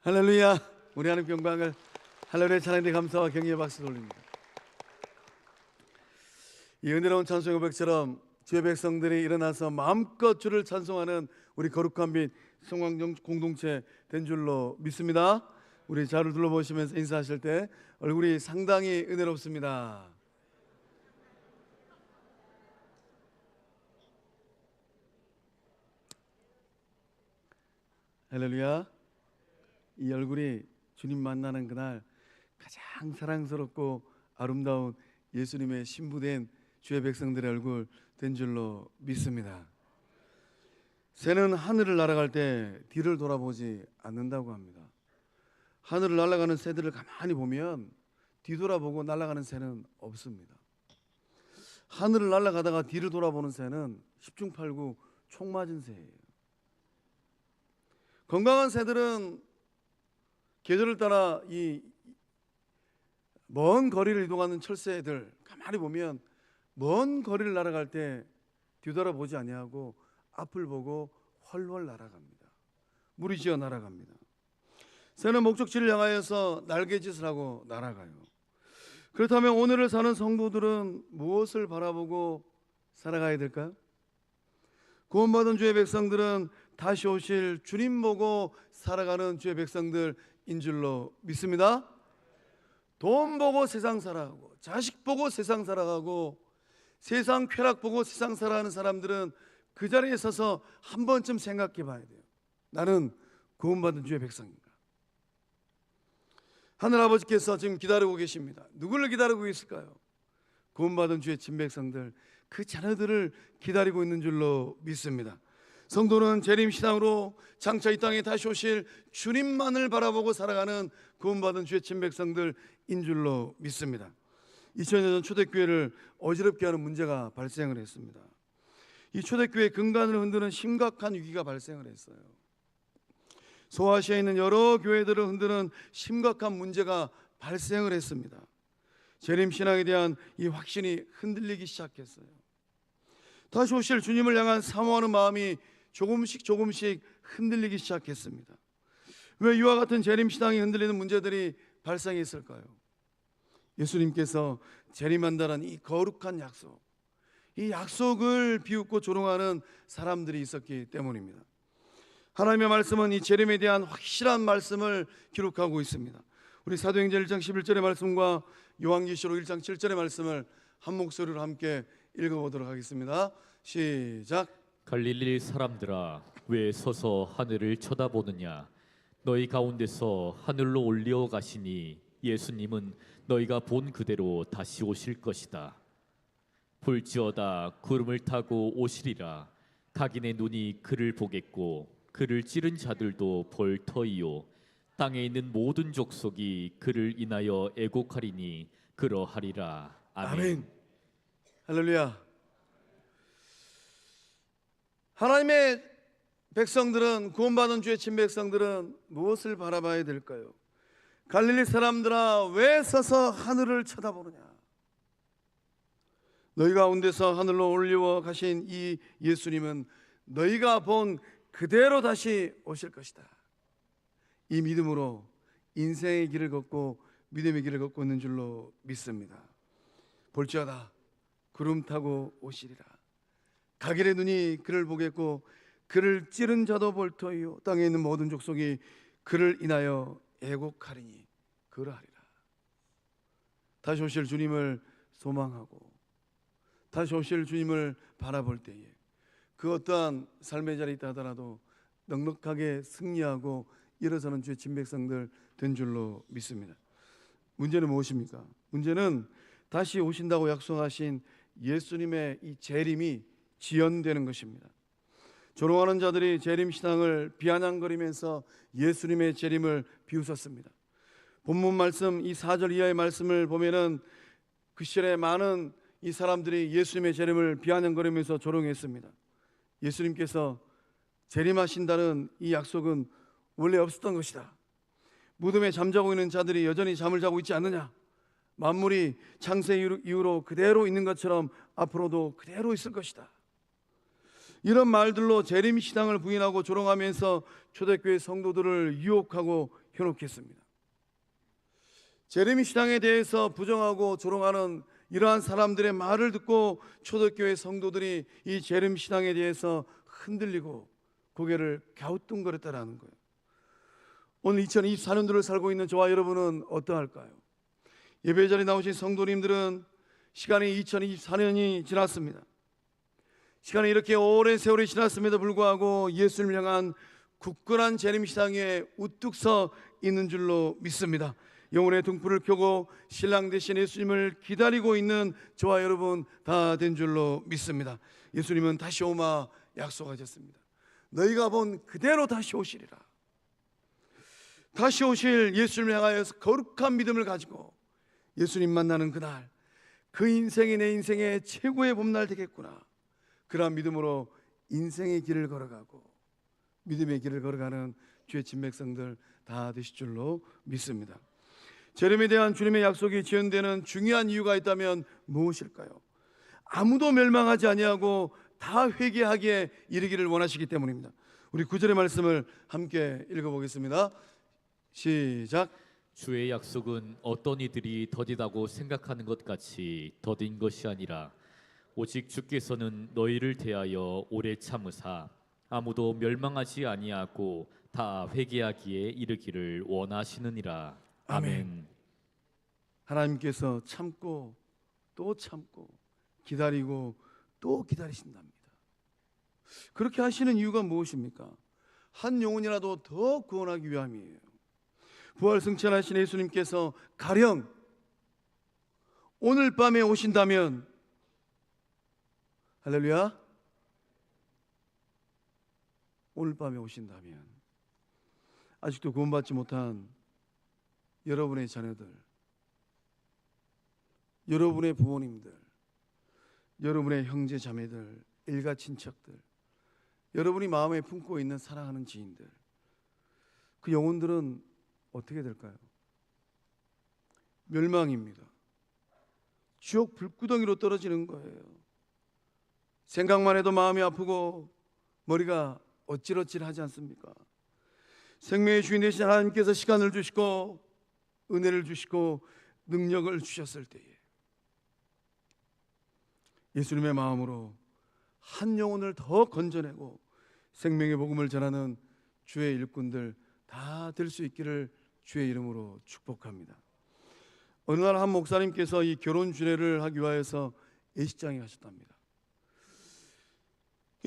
할렐루야. 우리 하나님 영광을 할렐루야 찬양의 감사와 경의의 박수 돌립니다. 이 은혜로운 찬송 고백처럼 주의 백성들이 일어나서 마음껏 주를 찬송하는 우리 거룩한 빛 성광정 공동체 된 줄로 믿습니다. 우리 자를 둘러보시면서 인사하실 때 얼굴이 상당히 은혜롭습니다. 할렐루야. 이 얼굴이 주님 만나는 그날 가장 사랑스럽고 아름다운 예수님의 신부된 주의 백성들의 얼굴 된 줄로 믿습니다. 새는 하늘을 날아갈 때 뒤를 돌아보지 않는다고 합니다. 하늘을 날아가는 새들을 가만히 보면 뒤돌아보고 날아가는 새는 없습니다. 하늘을 날아가다가 뒤를 돌아보는 새는 10중 8구 총 맞은 새예요. 건강한 새들은 계절을 따라 이 먼 거리를 이동하는 철새들 가만히 보면 먼 거리를 날아갈 때 뒤돌아보지 아니하고 앞을 보고 훨훨 날아갑니다. 무리지어 날아갑니다. 새는 목적지를 향하여서 날개짓을 하고 날아가요. 그렇다면 오늘을 사는 성도들은 무엇을 바라보고 살아가야 될까요? 구원받은 주의 백성들은 다시 오실 주님 보고 살아가는 주의 백성들인 줄로 믿습니다. 돈 보고 세상 살아가고 자식 보고 세상 살아가고 세상 쾌락 보고 세상 살아가는 사람들은 그 자리에 서서 한 번쯤 생각해 봐야 돼요. 나는 구원받은 주의 백성인가? 하늘아버지께서 지금 기다리고 계십니다. 누구를 기다리고 있을까요? 구원받은 주의 친백성들, 그 자녀들을 기다리고 있는 줄로 믿습니다. 성도는 재림신앙으로 장차 이 땅에 다시 오실 주님만을 바라보고 살아가는 구원받은 주의 친백성들인 줄로 믿습니다. 2000년 초대교회를 어지럽게 하는 문제가 발생을 했습니다. 이 초대교회 근간을 흔드는 심각한 위기가 발생을 했어요. 소아시아에 있는 여러 교회들을 흔드는 심각한 문제가 발생을 했습니다. 재림신앙에 대한 이 확신이 흔들리기 시작했어요. 다시 오실 주님을 향한 사모하는 마음이 조금씩 흔들리기 시작했습니다. 왜 이와 같은 재림신앙이 흔들리는 문제들이 발생했을까요? 예수님께서 재림한다는 이 거룩한 약속, 이 약속을 비웃고 조롱하는 사람들이 있었기 때문입니다. 하나님의 말씀은 이 재림에 대한 확실한 말씀을 기록하고 있습니다. 우리 사도행전 1장 11절의 말씀과 요한계시록 1장 7절의 말씀을 한 목소리로 함께 읽어보도록 하겠습니다. 시작. 갈릴리 사람들아, 왜 서서 하늘을 쳐다보느냐? 너희 가운데서 하늘로 올려 가시니 예수님은 너희가 본 그대로 다시 오실 것이다. 볼지어다 구름을 타고 오시리라. 각인의 눈이 그를 보겠고 그를 찌른 자들도 볼 터이요 땅에 있는 모든 족속이 그를 인하여 애곡하리니 그러하리라. 아멘. 아멘. 할렐루야. 하나님의 백성들은, 구원받은 주의 친백성들은 무엇을 바라봐야 될까요? 갈릴리 사람들아, 왜 서서 하늘을 쳐다보느냐? 너희 가운데서 하늘로 올려 가신 이 예수님은 너희가 본 그대로 다시 오실 것이다. 이 믿음으로 인생의 길을 걷고 믿음의 길을 걷고 있는 줄로 믿습니다. 볼지어다 구름 타고 오시리라. 각인의 눈이 그를 보겠고 그를 찌른 자도 볼 터이요 땅에 있는 모든 족속이 그를 인하여 애곡하리니 그러하리라. 다시 오실 주님을 소망하고 다시 오실 주님을 바라볼 때에 그 어떠한 삶의 자리에 있다 하더라도 넉넉하게 승리하고 일어서는 주의 친백성들 된 줄로 믿습니다. 문제는 무엇입니까? 문제는 다시 오신다고 약속하신 예수님의 이 재림이 지연되는 것입니다. 조롱하는 자들이 재림신앙을 비아냥거리면서 예수님의 재림을 비웃었습니다. 본문 말씀 이 4절 이하의 말씀을 보면은 그 시절에 많은 이 사람들이 예수님의 재림을 비아냥거리면서 조롱했습니다. 예수님께서 재림하신다는 이 약속은 원래 없었던 것이다. 무덤에 잠자고 있는 자들이 여전히 잠을 자고 있지 않느냐? 만물이 창세 이후로 그대로 있는 것처럼 앞으로도 그대로 있을 것이다. 이런 말들로 재림 신앙을 부인하고 조롱하면서 초대교회 성도들을 유혹하고 현혹했습니다. 재림 신앙에 대해서 부정하고 조롱하는 이러한 사람들의 말을 듣고 초대교회 성도들이 이 재림 신앙에 대해서 흔들리고 고개를 갸우뚱거렸다라는 거예요. 오늘 2024년도를 살고 있는 저와 여러분은 어떠할까요? 예배 자리에 나오신 성도님들은 시간이 2024년이 지났습니다. 시간이 이렇게 오랜 세월이 지났음에도 불구하고 예수님을 향한 굳건한 재림 신앙에 우뚝 서 있는 줄로 믿습니다. 영혼의 등불을 켜고 신랑 되신 예수님을 기다리고 있는 저와 여러분 다 된 줄로 믿습니다. 예수님은 다시 오마 약속하셨습니다. 너희가 본 그대로 다시 오시리라. 다시 오실 예수님을 향하여서 거룩한 믿음을 가지고 예수님 만나는 그날, 그 인생이 내 인생의 최고의 봄날 되겠구나. 그러한 믿음으로 인생의 길을 걸어가고 믿음의 길을 걸어가는 주의 친백성들 다 되실 줄로 믿습니다. 재림에 대한 주님의 약속이 지연되는 중요한 이유가 있다면 무엇일까요? 아무도 멸망하지 아니하고 다 회개하기에 이르기를 원하시기 때문입니다. 우리 9절의 말씀을 함께 읽어보겠습니다. 시작. 주의 약속은 어떤 이들이 더디다고 생각하는 것 같이 더딘 것이 아니라 오직 주께서는 너희를 대하여 오래 참으사 아무도 멸망하지 아니하고 다 회개하기에 이르기를 원하시느니라. 아멘. 하나님께서 참고 또 참고 기다리고 또 기다리신답니다. 그렇게 하시는 이유가 무엇입니까? 한 영혼이라도 더 구원하기 위함이에요. 부활 승천하신 예수님께서 가령 오늘 밤에 오신다면, 할렐루야, 오늘 밤에 오신다면 아직도 구원받지 못한 여러분의 자녀들, 여러분의 부모님들, 여러분의 형제 자매들, 일가 친척들, 여러분이 마음에 품고 있는 사랑하는 지인들, 그 영혼들은 어떻게 될까요? 멸망입니다. 지옥 불구덩이로 떨어지는 거예요. 생각만 해도 마음이 아프고 머리가 어찔어찔하지 않습니까? 생명의 주인 되신 하나님께서 시간을 주시고 은혜를 주시고 능력을 주셨을 때에 예수님의 마음으로 한 영혼을 더 건져내고 생명의 복음을 전하는 주의 일꾼들 다 될 수 있기를 주의 이름으로 축복합니다. 어느 날 한 목사님께서 이 결혼 주례를 하기 위해서 예식장에 가셨답니다.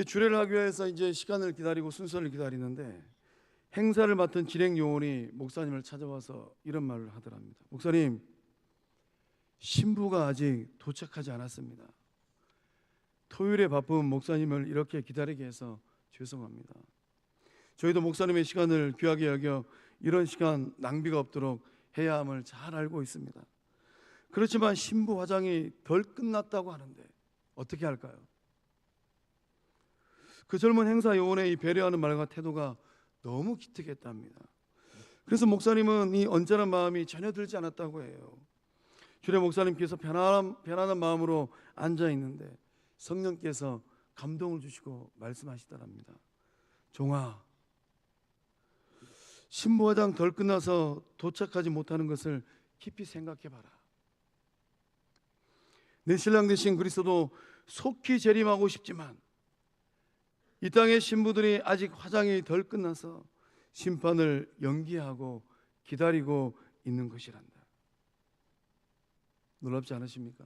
주례를 하기 위해서 이제 시간을 기다리고 순서를 기다리는데 행사를 맡은 진행 요원이 목사님을 찾아와서 이런 말을 하더랍니다. 목사님, 신부가 아직 도착하지 않았습니다. 토요일에 바쁜 목사님을 이렇게 기다리게 해서 죄송합니다. 저희도 목사님의 시간을 귀하게 여겨 이런 시간 낭비가 없도록 해야 함을 잘 알고 있습니다. 그렇지만 신부 화장이 덜 끝났다고 하는데 어떻게 할까요? 그 젊은 행사 요원의 이 배려하는 말과 태도가 너무 기특했답니다. 그래서 목사님은 이 언짢은 마음이 전혀 들지 않았다고 해요. 주례 목사님께서 편안한 마음으로 앉아 있는데 성령께서 감동을 주시고 말씀하시더랍니다. 종아, 신부 화장 덜 끝나서 도착하지 못하는 것을 깊이 생각해 봐라. 내 신랑 되신 그리스도도 속히 재림하고 싶지만 이 땅의 신부들이 아직 화장이 덜 끝나서 심판을 연기하고 기다리고 있는 것이란다. 놀랍지 않으십니까?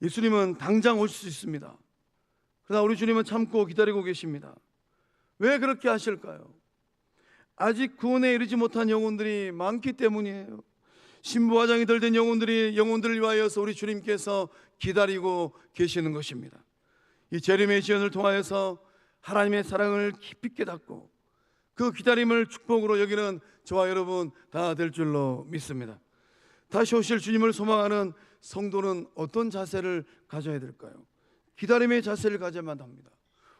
예수님은 당장 오실 수 있습니다. 그러나 우리 주님은 참고 기다리고 계십니다. 왜 그렇게 하실까요? 아직 구원에 이르지 못한 영혼들이 많기 때문이에요. 신부 화장이 덜 된 영혼들을 위하여서 우리 주님께서 기다리고 계시는 것입니다. 이 재림의 시연을 통하여서 하나님의 사랑을 깊이 깨닫고 그 기다림을 축복으로 여기는 저와 여러분 다 될 줄로 믿습니다. 다시 오실 주님을 소망하는 성도는 어떤 자세를 가져야 될까요? 기다림의 자세를 가져야만 합니다.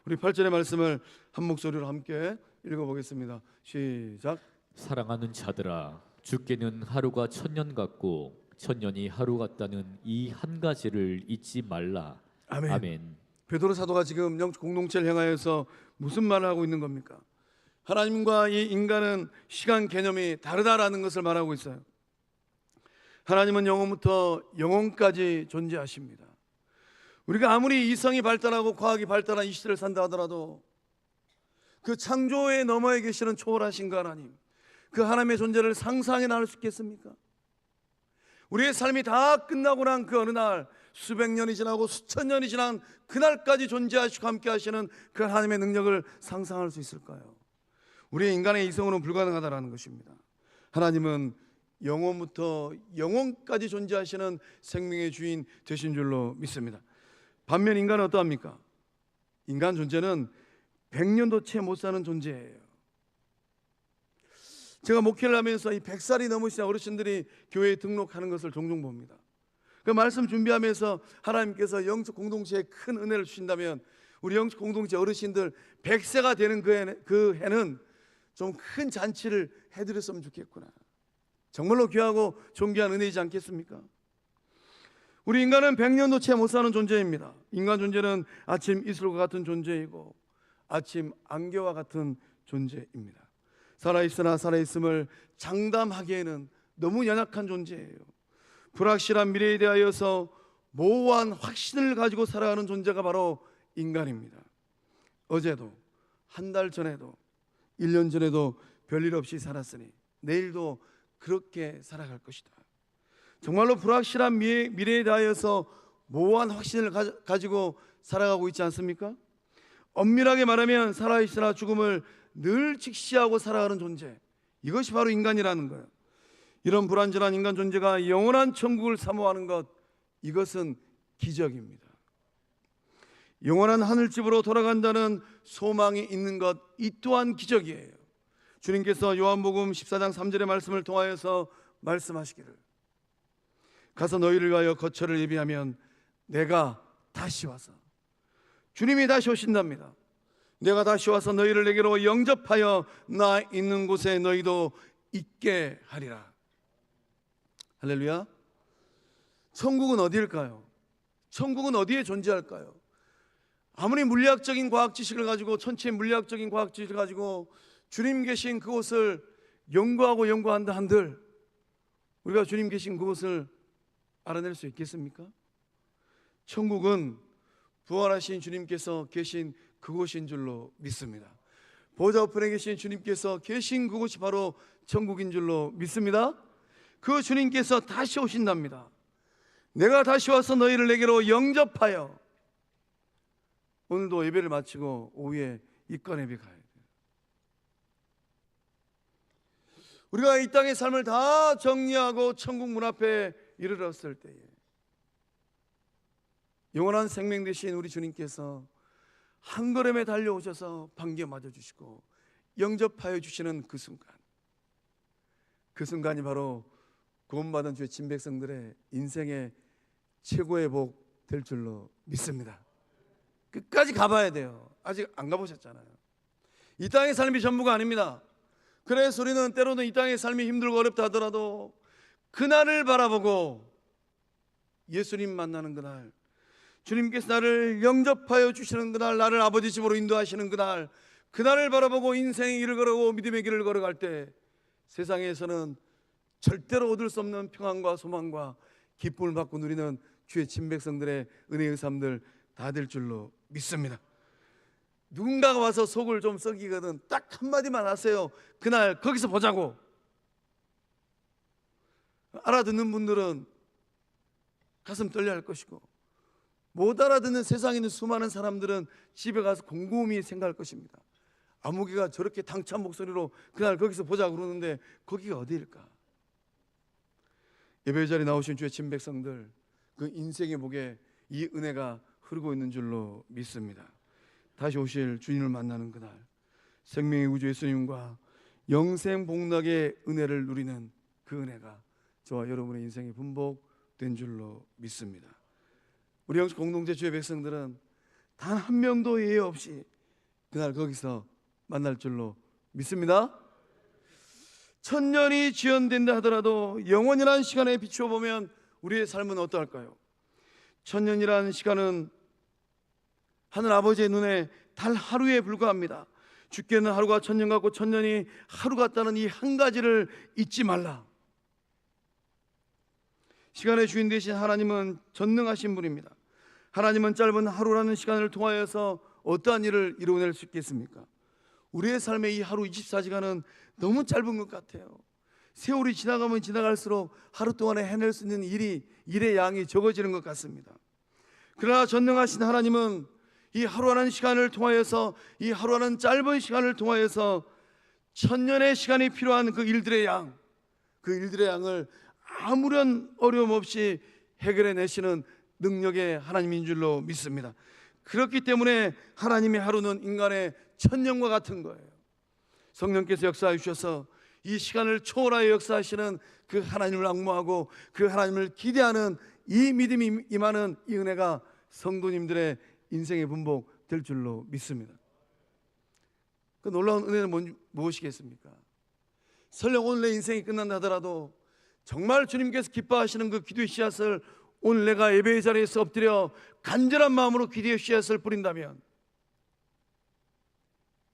우리 8절의 말씀을 한 목소리로 함께 읽어보겠습니다. 시작. 사랑하는 자들아, 주께는 하루가 천년 같고 천년이 하루 같다는 이 한 가지를 잊지 말라. 아멘. 아멘. 베드로 사도가 지금 영적 공동체를 향하여서 무슨 말을 하고 있는 겁니까? 하나님과 이 인간은 시간 개념이 다르다라는 것을 말하고 있어요. 하나님은 영원부터 영원까지 존재하십니다. 우리가 아무리 이성이 발달하고 과학이 발달한 이 시대를 산다 하더라도 그 창조의 너머에 계시는 초월하신 그 하나님, 그 하나님의 존재를 상상해 나눌 수 있겠습니까? 우리의 삶이 다 끝나고 난 그 어느 날, 수백 년이 지나고 수천 년이 지난 그날까지 존재하시고 함께 하시는 그 하나님의 능력을 상상할 수 있을까요? 우리의 인간의 이성으로는 불가능하다는 것입니다. 하나님은 영원부터 영원까지 존재하시는 생명의 주인 되신 줄로 믿습니다. 반면 인간은 어떠합니까? 인간 존재는 100년도 채 못 사는 존재예요. 제가 목회를 하면서 이 100살이 넘으신 어르신들이 교회에 등록하는 것을 종종 봅니다. 그 말씀 준비하면서 하나님께서 영적 공동체에 큰 은혜를 주신다면 우리 영적 공동체 어르신들 100세가 되는 그 해는 좀 큰 잔치를 해드렸으면 좋겠구나. 정말로 귀하고 존귀한 은혜이지 않겠습니까? 우리 인간은 100년도 채 못 사는 존재입니다. 인간 존재는 아침 이슬과 같은 존재이고 아침 안개와 같은 존재입니다. 살아있으나 살아있음을 장담하기에는 너무 연약한 존재예요. 불확실한 미래에 대하여서 모호한 확신을 가지고 살아가는 존재가 바로 인간입니다. 어제도, 한 달 전에도, 1년 전에도 별일 없이 살았으니 내일도 그렇게 살아갈 것이다. 정말로 불확실한 미래에 대하여서 모호한 확신을 가지고 살아가고 있지 않습니까? 엄밀하게 말하면 살아있으나 죽음을 늘 직시하고 살아가는 존재, 이것이 바로 인간이라는 거예요. 이런 불완전한 인간 존재가 영원한 천국을 사모하는 것, 이것은 기적입니다. 영원한 하늘집으로 돌아간다는 소망이 있는 것, 이 또한 기적이에요. 주님께서 요한복음 14장 3절의 말씀을 통하여서 말씀하시기를, 가서 너희를 위하여 거처를 예비하면 내가 다시 와서, 주님이 다시 오신답니다. 내가 다시 와서 너희를 내게로 영접하여 나 있는 곳에 너희도 있게 하리라. 할렐루야. 천국은 어디일까요? 천국은 어디에 존재할까요? 아무리 물리학적인 과학 지식을 가지고, 천체 물리학적인 과학 지식을 가지고 주님 계신 그곳을 연구하고 연구한다 한들 우리가 주님 계신 그곳을 알아낼 수 있겠습니까? 천국은 부활하신 주님께서 계신 그곳인 줄로 믿습니다. 보좌 우편에 계신 주님께서 계신 그곳이 바로 천국인 줄로 믿습니다. 그 주님께서 다시 오신답니다. 내가 다시 와서 너희를 내게로 영접하여, 오늘도 예배를 마치고 오후에 입관 예배 가야 돼요. 우리가 이 땅의 삶을 다 정리하고 천국 문 앞에 이르렀을 때에 영원한 생명 되신 우리 주님께서 한 걸음에 달려오셔서 반겨 맞아주시고 영접하여 주시는 그 순간, 그 순간이 바로 구원받은 주의 진백성들의 인생의 최고의 복 될 줄로 믿습니다. 끝까지 가봐야 돼요. 아직 안 가보셨잖아요. 이 땅의 삶이 전부가 아닙니다. 그래서 우리는 때로는 이 땅의 삶이 힘들고 어렵다 하더라도 그날을 바라보고 예수님 만나는 그날, 주님께서 나를 영접하여 주시는 그날, 나를 아버지 집으로 인도하시는 그날, 그날을 바라보고 인생의 길을 걸어가고 믿음의 길을 걸어갈 때 세상에서는 절대로 얻을 수 없는 평안과 소망과 기쁨을 받고 누리는 주의 친백성들의 은혜의 삶들 다 될 줄로 믿습니다. 누군가가 와서 속을 좀 썩이거든 딱 한마디만 하세요. 그날 거기서 보자고. 알아듣는 분들은 가슴 떨려 할 것이고, 못 알아듣는 세상에 있는 수많은 사람들은 집에 가서 곰곰이 생각할 것입니다. 아무개가 저렇게 당찬 목소리로 그날 거기서 보자고 그러는데 거기가 어디일까? 예배 자리에 나오신 주의 친백성들, 그 인생의 목에 이 은혜가 흐르고 있는 줄로 믿습니다. 다시 오실 주님을 만나는 그날, 생명의 구주 예수님과 영생 복락의 은혜를 누리는 그 은혜가 저와 여러분의 인생의 분복된 줄로 믿습니다. 우리 영적 공동체 주의 백성들은 단 한 명도 예외 없이 그날 거기서 만날 줄로 믿습니다. 천년이 지연된다 하더라도 영원이라는 시간에 비추어 보면 우리의 삶은 어떠할까요? 천년이라는 시간은 하늘 아버지의 눈에 달 하루에 불과합니다. 주께는 하루가 천년 같고 천년이 하루 같다는 이 한 가지를 잊지 말라. 시간의 주인 되신 하나님은 전능하신 분입니다. 하나님은 짧은 하루라는 시간을 통하여서 어떠한 일을 이루어낼 수 있겠습니까? 우리의 삶의 이 하루 24시간은 너무 짧은 것 같아요. 세월이 지나가면 지나갈수록 하루 동안에 해낼 수 있는 일의 양이 적어지는 것 같습니다. 그러나 전능하신 하나님은 이 하루라는 시간을 통하여서, 이 하루라는 짧은 시간을 통하여서 천년의 시간이 필요한 그 일들의 양을 아무런 어려움 없이 해결해 내시는 능력의 하나님인 줄로 믿습니다. 그렇기 때문에 하나님의 하루는 인간의 천년과 같은 거예요. 성령께서 역사해 주셔서 이 시간을 초월하여 역사하시는 그 하나님을 앙모하고 그 하나님을 기대하는 이 믿음이 임하는 이 은혜가 성도님들의 인생의 분복 될 줄로 믿습니다. 그 놀라운 은혜는 무엇이겠습니까? 설령 오늘 내 인생이 끝난다 하더라도 정말 주님께서 기뻐하시는 그 기도의 씨앗을 오늘 내가 예배의 자리에서 엎드려 간절한 마음으로 기도의 씨앗을 뿌린다면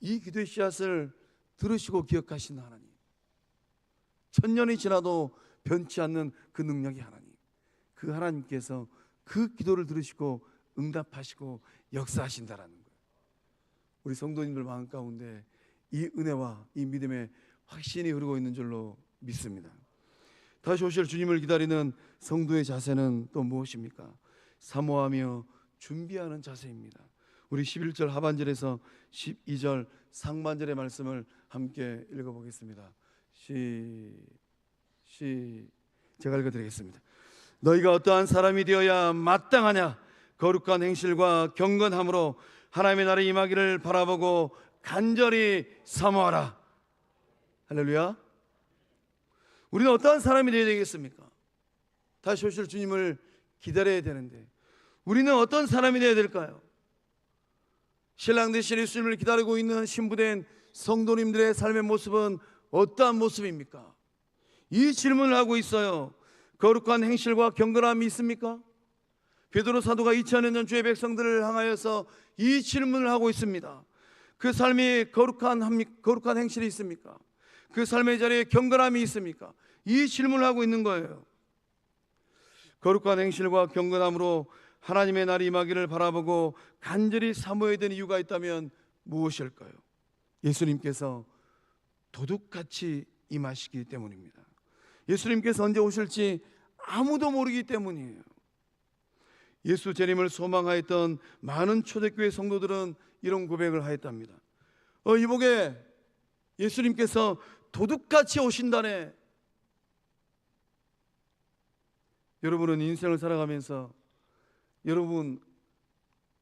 이 기도의 씨앗을 들으시고 기억하시는 하나님, 천년이 지나도 변치 않는 그 능력의 하나님, 그 하나님께서 그 기도를 들으시고 응답하시고 역사하신다라는 거예요. 우리 성도님들 마음 가운데 이 은혜와 이 믿음의 확신이 흐르고 있는 줄로 믿습니다. 다시 오실 주님을 기다리는 성도의 자세는 또 무엇입니까? 사모하며 준비하는 자세입니다. 우리 11절 하반절에서 12절 상반절의 말씀을 함께 읽어보겠습니다. 제가 읽어드리겠습니다. 너희가 어떠한 사람이 되어야 마땅하냐? 거룩한 행실과 경건함으로 하나님의 나라에 임하기를 바라보고 간절히 사모하라. 할렐루야. 우리는 어떠한 사람이 되어야 되겠습니까? 다시 오실 주님을 기다려야 되는데 우리는 어떤 사람이 되어야 될까요? 신랑 되신 예수님을 기다리고 있는 신부된 성도님들의 삶의 모습은 어떠한 모습입니까? 이 질문을 하고 있어요. 거룩한 행실과 경건함이 있습니까? 베드로 사도가 2000여 년 주의 백성들을 향하여서 이 질문을 하고 있습니다. 그 삶이 거룩한 행실이 있습니까? 그 삶의 자리에 경건함이 있습니까? 이 질문을 하고 있는 거예요. 거룩한 행실과 경건함으로 하나님의 날이 임하기를 바라보고 간절히 사모해야 되는 이유가 있다면 무엇일까요? 예수님께서 도둑같이 임하시기 때문입니다. 예수님께서 언제 오실지 아무도 모르기 때문이에요. 예수 재림을 소망하였던 많은 초대교회 성도들은 이런 고백을 하였답니다. 이복에 예수님께서 도둑같이 오신다네. 여러분은 인생을 살아가면서 여러분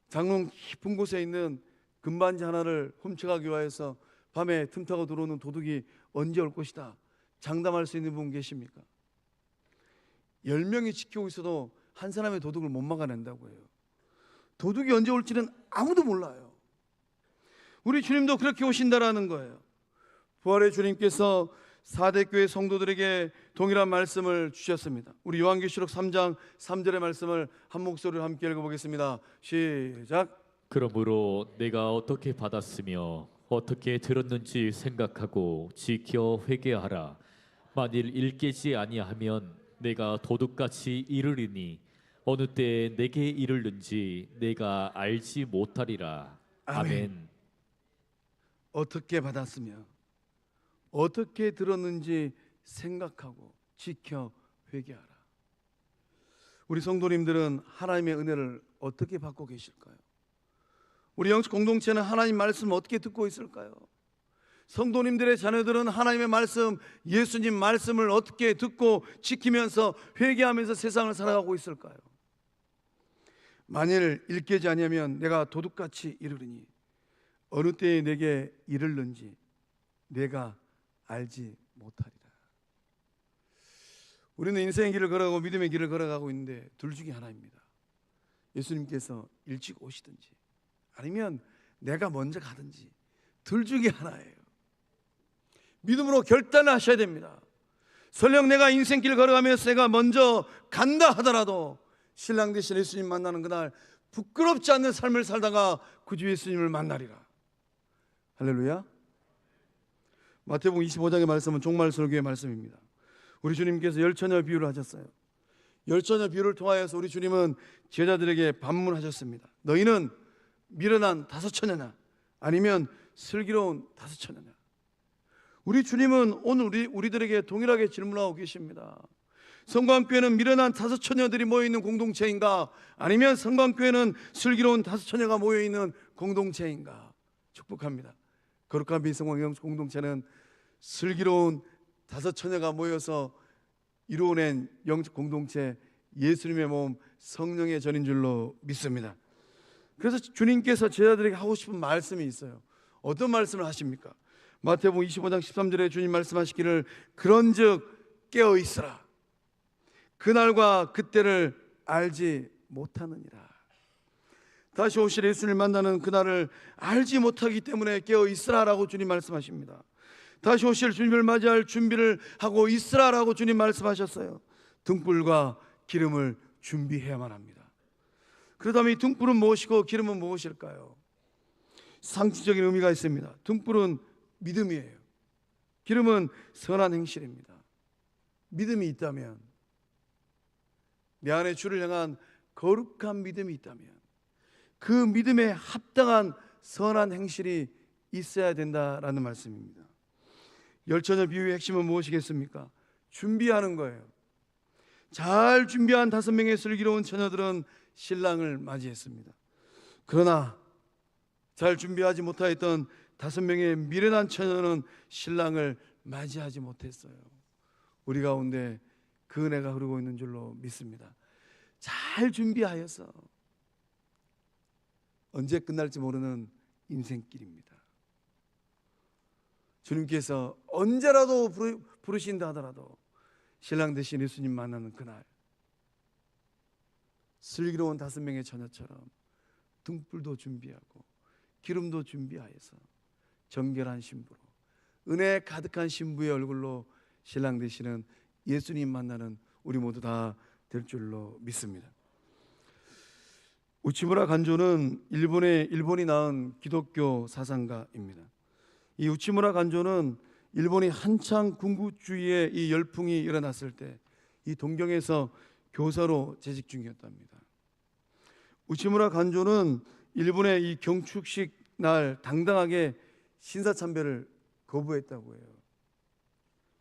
장롱 깊은 곳에 있는 금반지 하나를 훔쳐가기 위해서 밤에 틈타고 들어오는 도둑이 언제 올 것이다 장담할 수 있는 분 계십니까? 10명이 지키고 있어도 한 사람의 도둑을 못 막아낸다고 해요. 도둑이 언제 올지는 아무도 몰라요. 우리 주님도 그렇게 오신다라는 거예요. 부활의 주님께서 4대 교회 성도들에게 동일한 말씀을 주셨습니다. 우리 요한계시록 3장 3절의 말씀을 한 목소리로 함께 읽어보겠습니다. 시작. 그러므로 내가 어떻게 받았으며 어떻게 들었는지 생각하고 지켜 회개하라. 만일 일깨지 아니하면 내가 도둑같이 이르리니 어느 때에 내게 이르는지 내가 알지 못하리라. 아멘. 어떻게 받았으며 어떻게 들었는지 생각하고 지켜 회개하라. 우리 성도님들은 하나님의 은혜를 어떻게 받고 계실까요? 우리 영적 공동체는 하나님 말씀을 어떻게 듣고 있을까요? 성도님들의 자녀들은 하나님의 말씀, 예수님 말씀을 어떻게 듣고 지키면서 회개하면서 세상을 살아가고 있을까요? 만일 일깨지 아니하면 내가 도둑같이 이르리니 어느 때에 내게 이르는지 내가 알지 못하리라. 우리는 인생의 길을 걸어가고 믿음의 길을 걸어가고 있는데 둘 중에 하나입니다. 예수님께서 일찍 오시든지 아니면 내가 먼저 가든지 둘 중에 하나예요. 믿음으로 결단을 하셔야 됩니다. 설령 내가 인생길 걸어가면서 내가 먼저 간다 하더라도 신랑 되신 예수님 만나는 그날 부끄럽지 않는 삶을 살다가 구주 예수님을 만나리라. 할렐루야. 마태복음 25장의 말씀은 종말 설교의 말씀입니다. 우리 주님께서 열처녀 비유를 하셨어요. 열처녀 비유를 통하여서 우리 주님은 제자들에게 반문하셨습니다. 너희는 미련한 다섯 처녀냐 아니면 슬기로운 다섯 처녀냐. 우리 주님은 오늘 우리들에게 동일하게 질문하고 계십니다. 성광교회는 미련한 다섯 처녀들이 모여있는 공동체인가 아니면 성광교회는 슬기로운 다섯 처녀가 모여있는 공동체인가. 축복합니다. 거룩한 비성광 공동체는 슬기로운 다섯 처녀가 모여서 이루어낸 영적 공동체, 예수님의 몸 성령의 전인 줄로 믿습니다. 그래서 주님께서 제자들에게 하고 싶은 말씀이 있어요. 어떤 말씀을 하십니까? 마태복음 25장 13절에 주님 말씀하시기를 그런즉 깨어 있으라. 그날과 그때를 알지 못하느니라. 다시 오실 예수님을 만나는 그날을 알지 못하기 때문에 깨어 있으라라고 주님 말씀하십니다. 다시 오실 주님을 맞이할 준비를 하고 있으라라고 주님 말씀하셨어요. 등불과 기름을 준비해야만 합니다. 그렇다면 이 등불은 무엇이고 기름은 무엇일까요? 상징적인 의미가 있습니다. 등불은 믿음이에요. 기름은 선한 행실입니다. 믿음이 있다면, 내 안에 주를 향한 거룩한 믿음이 있다면 그 믿음에 합당한 선한 행실이 있어야 된다라는 말씀입니다. 열처녀 비유의 핵심은 무엇이겠습니까? 준비하는 거예요. 잘 준비한 5명의 슬기로운 처녀들은 신랑을 맞이했습니다. 그러나 잘 준비하지 못하였던 5명의 미련한 처녀는 신랑을 맞이하지 못했어요. 우리 가운데 그 은혜가 흐르고 있는 줄로 믿습니다. 잘 준비하여서 언제 끝날지 모르는 인생길입니다. 주님께서 언제라도 부르신다 하더라도 신랑 되신 예수님 만나는 그날, 슬기로운 5명의 처녀처럼 등불도 준비하고 기름도 준비하여서 정결한 신부로, 은혜 가득한 신부의 얼굴로 신랑 되시는 예수님 만나는 우리 모두 다 될 줄로 믿습니다. 우치무라 간조는 일본이 낳은 기독교 사상가입니다. 이 우치무라 간조는 일본이 한창 군국주의의 이 열풍이 일어났을 때 이 동경에서 교사로 재직 중이었답니다. 우치무라 간조는 일본의 이 경축식 날 당당하게 신사참배를 거부했다고 해요.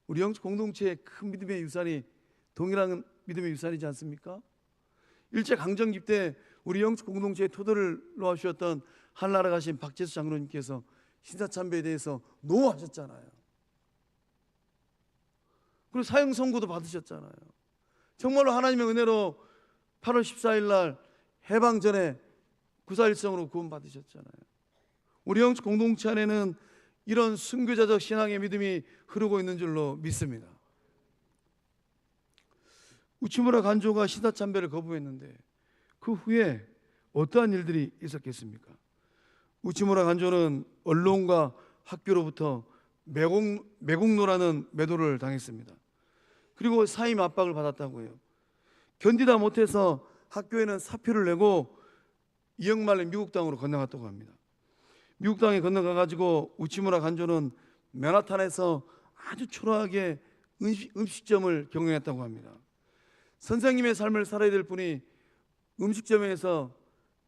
우리 영적 공동체의 큰 믿음의 유산이 동일한 믿음의 유산이지 않습니까? 일제강점기 때 우리 영적 공동체의 토대를 놓아주셨던 한나라 가신 박재수 장로님께서 신사참배에 대해서 노하셨잖아요. 그리고 사형 선고도 받으셨잖아요. 정말로 하나님의 은혜로 8월 14일 날 해방 전에 구사일성으로 구원받으셨잖아요. 우리 영적 공동체 안에는 이런 순교자적 신앙의 믿음이 흐르고 있는 줄로 믿습니다. 우치무라 간조가 신사참배를 거부했는데 그 후에 어떠한 일들이 있었겠습니까? 우치무라 간조는 언론과 학교로부터 매국노라는 매도를 당했습니다. 그리고 사임 압박을 받았다고 해요. 견디다 못해서 학교에는 사표를 내고 2억 말에 미국 땅으로 건너갔다고 합니다. 미국 땅에 건너가가지고 우치무라 간조는 맨하탄에서 아주 초라하게 음식점을 경영했다고 합니다. 선생님의 삶을 살아야 될 분이 음식점에서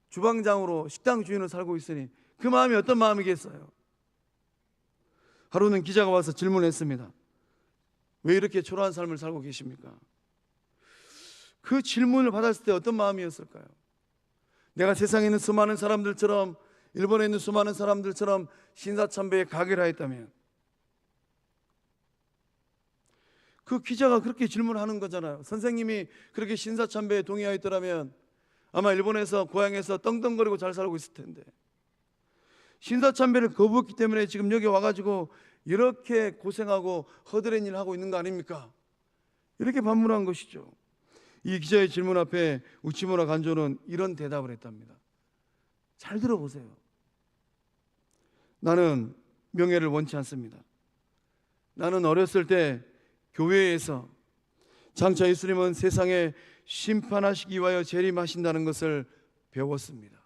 주방장으로 식당 주인으로 살고 있으니 그 마음이 어떤 마음이겠어요? 하루는 기자가 와서 질문했습니다. 왜 이렇게 초라한 삶을 살고 계십니까? 그 질문을 받았을 때 어떤 마음이었을까요? 내가 세상에 있는 수많은 사람들처럼, 일본에 있는 수많은 사람들처럼 신사참배에 가게를 하였다면, 그 기자가 그렇게 질문하는 거잖아요. 선생님이 그렇게 신사참배에 동의하였더라면 아마 일본에서 고향에서 떵떵거리고 잘 살고 있을 텐데, 신사참배를 거부했기 때문에 지금 여기 와가지고 이렇게 고생하고 허드렛 일을 하고 있는 거 아닙니까? 이렇게 반문한 것이죠. 이 기자의 질문 앞에 우치무라 간조는 이런 대답을 했답니다. 잘 들어보세요. 나는 명예를 원치 않습니다. 나는 어렸을 때 교회에서 장차 예수님은 세상에 심판하시기 위하여 재림하신다는 것을 배웠습니다.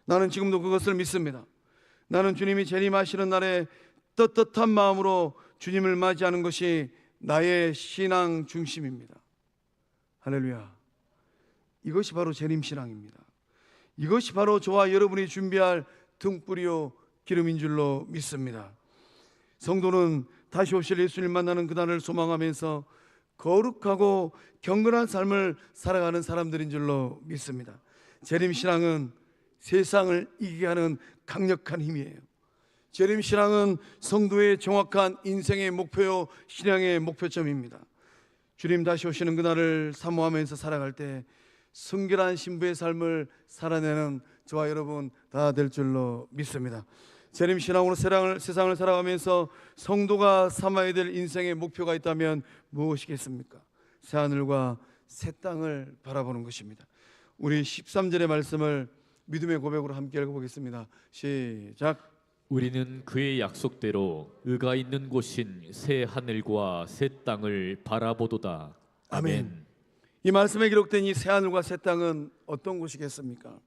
나는 지금도 그것을 믿습니다. 나는 주님이 재림하시는 날에 떳떳한 마음으로 주님을 맞이하는 것이 나의 신앙 중심입니다. 할렐루야. 이것이 바로 재림신앙입니다. 이것이 바로 저와 여러분이 준비할 등불이요 기름인 줄로 믿습니다. 성도는 다시 오실 예수님 만나는 그날을 소망하면서 거룩하고 경건한 삶을 살아가는 사람들인 줄로 믿습니다. 재림신앙은 세상을 이기게 하는 강력한 힘이에요. 재림신앙은 성도의 정확한 인생의 목표요 신앙의 목표점입니다. 주님 다시 오시는 그날을 사모하면서 살아갈 때 순결한 신부의 삶을 살아내는 저와 여러분 다 될 줄로 믿습니다. 재림신앙으로 세상을 살아가면서 성도가 삼아야 될 인생의 목표가 있다면 무엇이겠습니까? 새하늘과 새 땅을 바라보는 것입니다. 우리 13절의 말씀을 믿음의 고백으로 함께 읽어보겠습니다. 시작. 우리는 그의 약속대로 의가 있는 곳인 새 하늘과 새 땅을 바라보도다. 아멘. 이 말씀에 기록된 이 새하늘과 새 땅은 어떤 곳이겠습니까?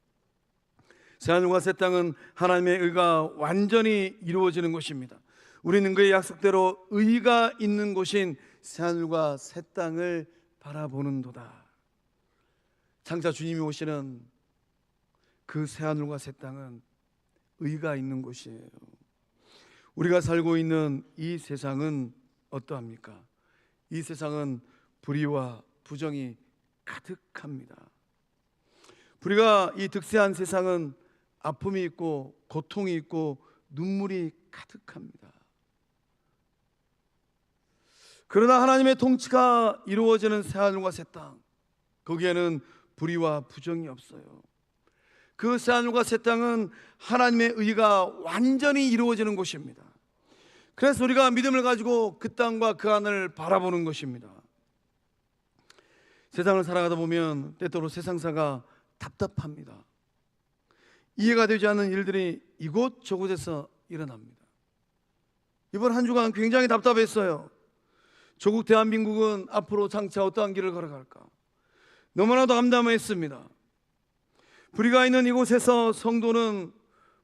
새하늘과 새 땅은 하나님의 의가 완전히 이루어지는 곳입니다. 우리는 그의 약속대로 의가 있는 곳인 새하늘과 새 땅을 바라보는도다. 장차 주님이 오시는 그 새하늘과 새 땅은 의가 있는 곳이에요. 우리가 살고 있는 이 세상은 어떠합니까? 이 세상은 불의와 부정이 가득합니다. 우리가 이 득세한 세상은 아픔이 있고 고통이 있고 눈물이 가득합니다. 그러나 하나님의 통치가 이루어지는 새하늘과 새 땅, 거기에는 불의와 부정이 없어요. 그 새하늘과 새 땅은 하나님의 의가 완전히 이루어지는 곳입니다. 그래서 우리가 믿음을 가지고 그 땅과 그 하늘을 바라보는 것입니다. 세상을 살아가다 보면 때때로 세상사가 답답합니다. 이해가 되지 않는 일들이 이곳 저곳에서 일어납니다. 이번 한 주간 굉장히 답답했어요. 조국 대한민국은 앞으로 장차 어떠한 길을 걸어갈까? 너무나도 암담했습니다. 불의가 있는 이곳에서 성도는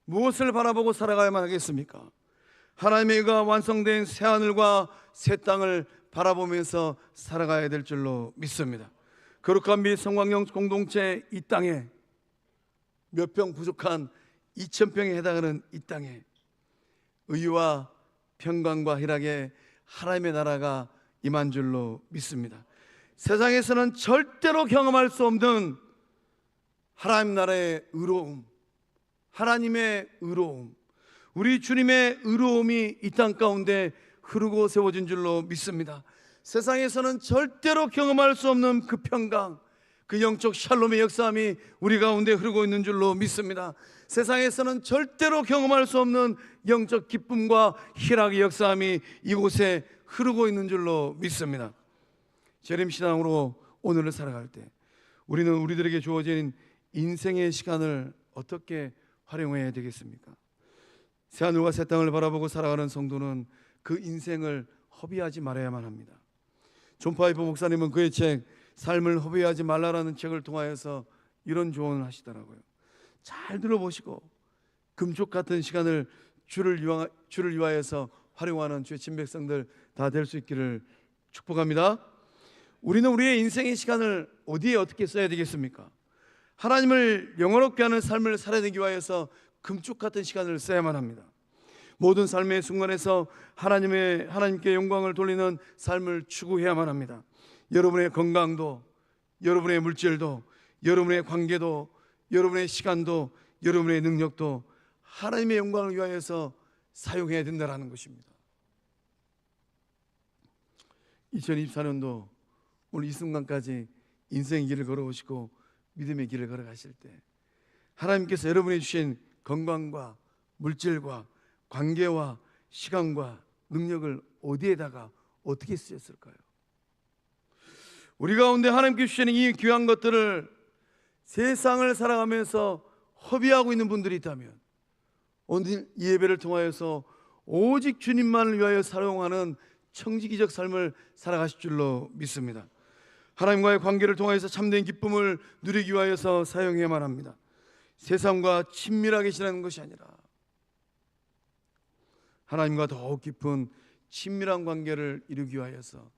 무엇을 바라보고 살아가야만 하겠습니까? 하나님의 의가 완성된 새하늘과 새 땅을 바라보면서 살아가야 될 줄로 믿습니다. 거룩한 및 성광령 공동체 이 땅에 몇 평 부족한 2,000평에 해당하는 이 땅에 의와 평강과 희락의 하나님의 나라가 임한 줄로 믿습니다. 세상에서는 절대로 경험할 수 없는 하나님 나라의 의로움, 하나님의 의로움, 우리 주님의 의로움이 이 땅 가운데 흐르고 세워진 줄로 믿습니다. 세상에서는 절대로 경험할 수 없는 그 평강, 그 영적 샬롬의 역사함이 우리 가운데 흐르고 있는 줄로 믿습니다. 세상에서는 절대로 경험할 수 없는 영적 기쁨과 희락의 역사함이 이곳에 흐르고 있는 줄로 믿습니다. 재림신앙으로 오늘을 살아갈 때 우리는 우리들에게 주어진 인생의 시간을 어떻게 활용해야 되겠습니까? 새하늘과 새 땅을 바라보고 살아가는 성도는 그 인생을 허비하지 말아야만 합니다. 존 파이프 목사님은 그의 책 삶을 허비하지 말라라는 책을 통하여서 이런 조언을 하시더라고요. 잘 들어보시고 금쪽 같은 시간을 주를 위하여서 활용하는 주의 친백성들 다 될 수 있기를 축복합니다. 우리는 우리의 인생의 시간을 어디에 어떻게 써야 되겠습니까? 하나님을 영원롭게 하는 삶을 살아내기 위하여서 금쪽 같은 시간을 써야만 합니다. 모든 삶의 순간에서 하나님께 영광을 돌리는 삶을 추구해야만 합니다. 여러분의 건강도, 여러분의 물질도, 여러분의 관계도, 여러분의 시간도, 여러분의 능력도 하나님의 영광을 위하여서 사용해야 된다는 것입니다. 2024년도 오늘 이 순간까지 인생의 길을 걸어오시고 믿음의 길을 걸어가실 때 하나님께서 여러분이 주신 건강과 물질과 관계와 시간과 능력을 어디에다가 어떻게 쓰셨을까요? 우리 가운데 하나님께 주시는 이 귀한 것들을 세상을 살아가면서 허비하고 있는 분들이 있다면 오늘 이 예배를 통하여서 오직 주님만을 위하여 사용하는 청지기적 삶을 살아가실 줄로 믿습니다. 하나님과의 관계를 통해서 참된 기쁨을 누리기 위하여서 사용해야만 합니다. 세상과 친밀하게 지내는 것이 아니라 하나님과 더욱 깊은 친밀한 관계를 이루기 위하여서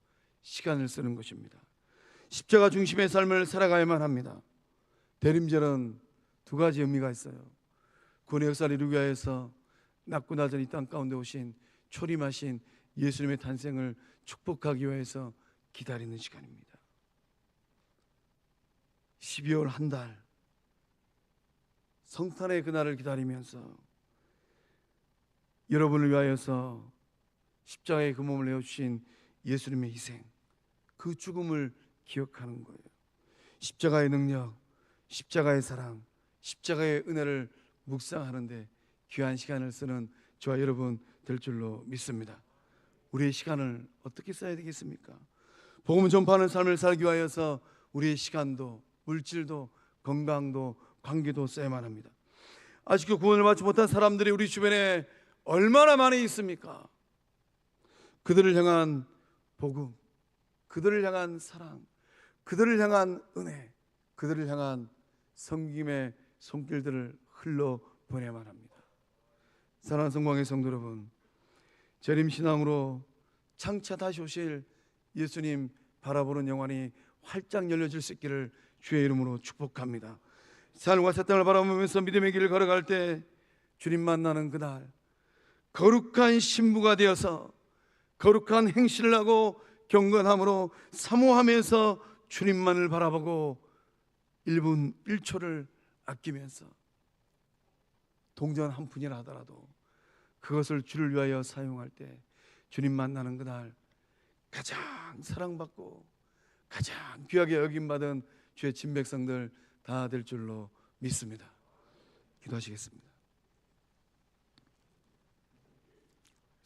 시간을 쓰는 것입니다. 십자가 중심의 삶을 살아가야만 합니다. 대림절은 두 가지 의미가 있어요. 구원의 역사를 이루기 위하여서 낮고 낮은 이 땅 가운데 오신 초림하신 예수님의 탄생을 축복하기 위해서 기다리는 시간입니다. 12월 한 달 성탄의 그날을 기다리면서 여러분을 위하여서 십자가의 그 몸을 내어주신 예수님의 희생, 그 죽음을 기억하는 거예요. 십자가의 능력, 십자가의 사랑, 십자가의 은혜를 묵상하는데 귀한 시간을 쓰는 저와 여러분 될 줄로 믿습니다. 우리의 시간을 어떻게 써야 되겠습니까? 복음 전파하는 삶을 살기 위하여서 우리의 시간도, 물질도, 건강도, 관계도 써야만 합니다. 아직도 구원을 받지 못한 사람들이 우리 주변에 얼마나 많이 있습니까? 그들을 향한 복음, 그들을 향한 사랑, 그들을 향한 은혜, 그들을 향한 섬김의 손길들을 흘러 보내야만 합니다. 사랑하는 성광의 성도 여러분, 재림신앙으로 장차 다시 오실 예수님 바라보는 영안이 활짝 열려질 수 있기를 주의 이름으로 축복합니다. 삶과 새 땅을 바라보면서 믿음의 길을 걸어갈 때 주님 만나는 그날 거룩한 신부가 되어서 거룩한 행실을 하고 경건함으로 사모하면서 주님만을 바라보고 1분 1초를 아끼면서 동전 한 푼이라 하더라도 그것을 주를 위하여 사용할 때 주님 만나는 그날 가장 사랑받고 가장 귀하게 여김받은 주의 친백성들 다 될 줄로 믿습니다. 기도하시겠습니다.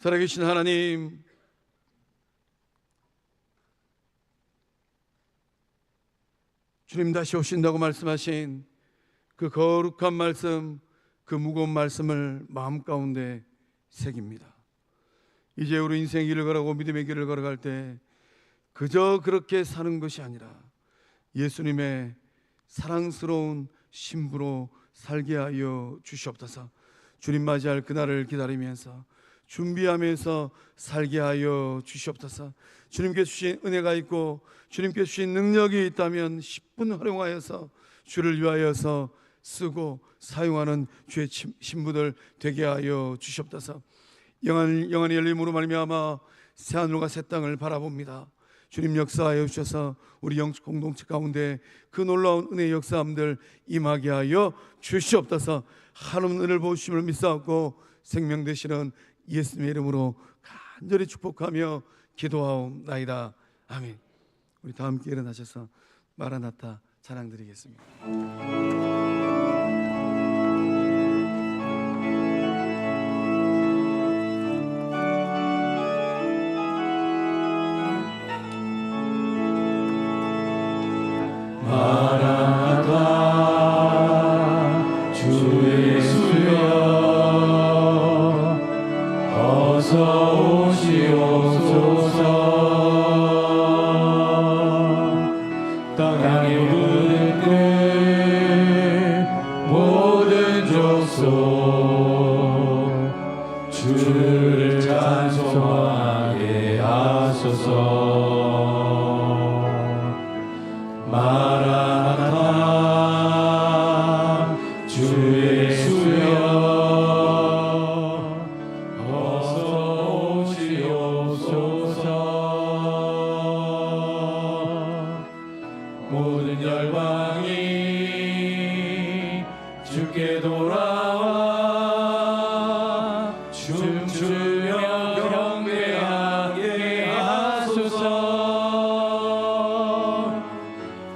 살아계신 하나님, 주님 다시 오신다고 말씀하신 그 거룩한 말씀, 그 무거운 말씀을 마음 가운데 새깁니다. 이제 우리 인생의 길을 걸어가고 믿음의 길을 걸어갈 때 그저 그렇게 사는 것이 아니라 예수님의 사랑스러운 신부로 살게 하여 주시옵소서. 주님 맞이할 그날을 기다리면서 준비하면서 살게 하여 주시옵소서. 주님께 주신 은혜가 있고 주님께 주신 능력이 있다면 10분 활용하여서 주를 위하여서 쓰고 사용하는 주의 신부들 되게 하여 주시옵소서. 영안의 열림으로 말미암아 새하늘과 새 땅을 바라봅니다. 주님 역사하여 주셔서 우리 영적 공동체 가운데 그 놀라운 은혜의 역사함들 임하게 하여 주시옵소서. 하나님 은혜를 보시심을 믿사옵고 생명 되시는 예수님의 이름으로 간절히 축복하며 기도하옵나이다. 아멘. 우리 다 함께 일어나셔서 마라나타 찬양드리겠습니다. 마라나타 주 예수여 어서 오시옵소서. 땅의 모든 끝 모든 족속 주를 찬송하게 하소서. 마라나타 주 예수여 어서 오시옵소서. 모든 열방이 주께 돌아와 춤추며 경배하게 하소서.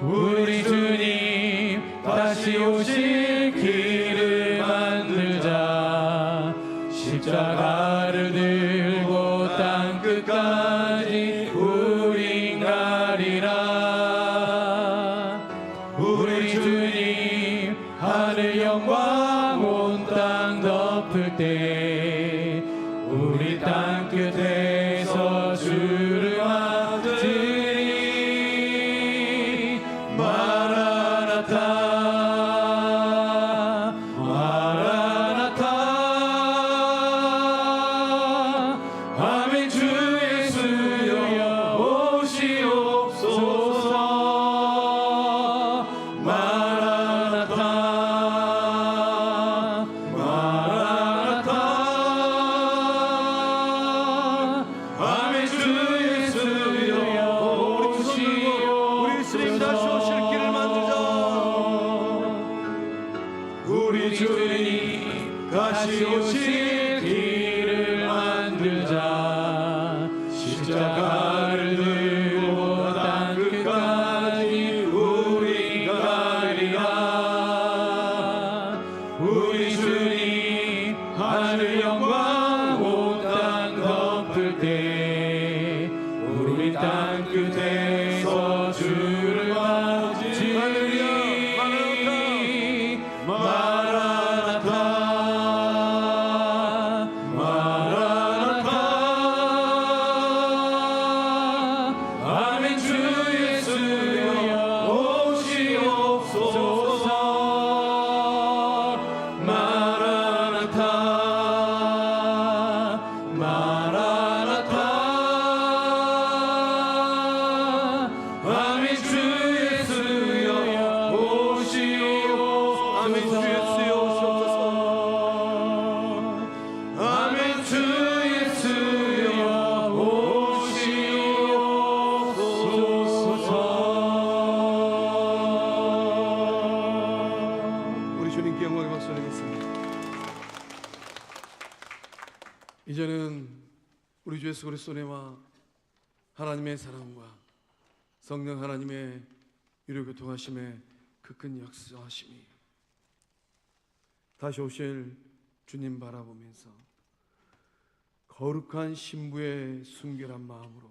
우리 주님 다시 오실 길을 만들자. 십자가를 들고 땅 끝까지 우린 가리라. 우리 주님 하늘 영광 온 땅 덮을 때 우리 땅 끝에서 주를 맞으리. 십자가를 들고 땅 끝까지 우리 가리라. 우리 주님 하늘 영광 온 땅 덮을 때 우리 땅 끝에서 주를 맞으리. 마라나타 마라나타. 아멘. 주 예수여 오시옵소서. 마라나타 마라나타. 아멘. 주 예수여 오시옵소서. 아멘. 주 예수여 오시옵소서. 아멘. 주 예수여 오시옵소서. 우리 주님께 영광의 박수 드리겠습니다. 이제는 우리 주 예수 그리스도의 은혜와 하나님의 사랑과 성령 하나님의 유료교통하심에 그 큰 역사하심이 다시 오실 주님 바라보면서 거룩한 신부의 순결한 마음으로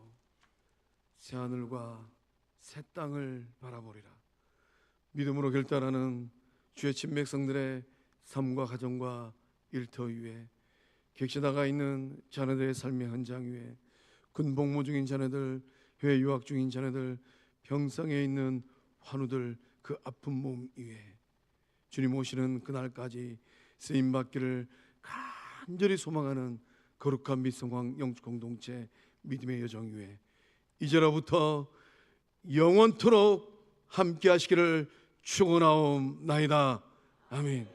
새 하늘과 새 땅을 바라보리라. 믿음으로 결단하는 주의 친백성들의 삶과 가정과 일터 위에, 객시 나가 있는 자녀들의 삶의 현장 위에, 군복무 중인 자녀들, 해외 유학 중인 자녀들, 병상에 있는 환우들, 그 아픈 몸 위에 주님 오시는 그날까지 쓰임받기를 간절히 소망하는 거룩한 미성황 영적 공동체 믿음의 여정 위에 이제로부터 영원토록 함께 하시기를 축원하옵나이다. 아멘.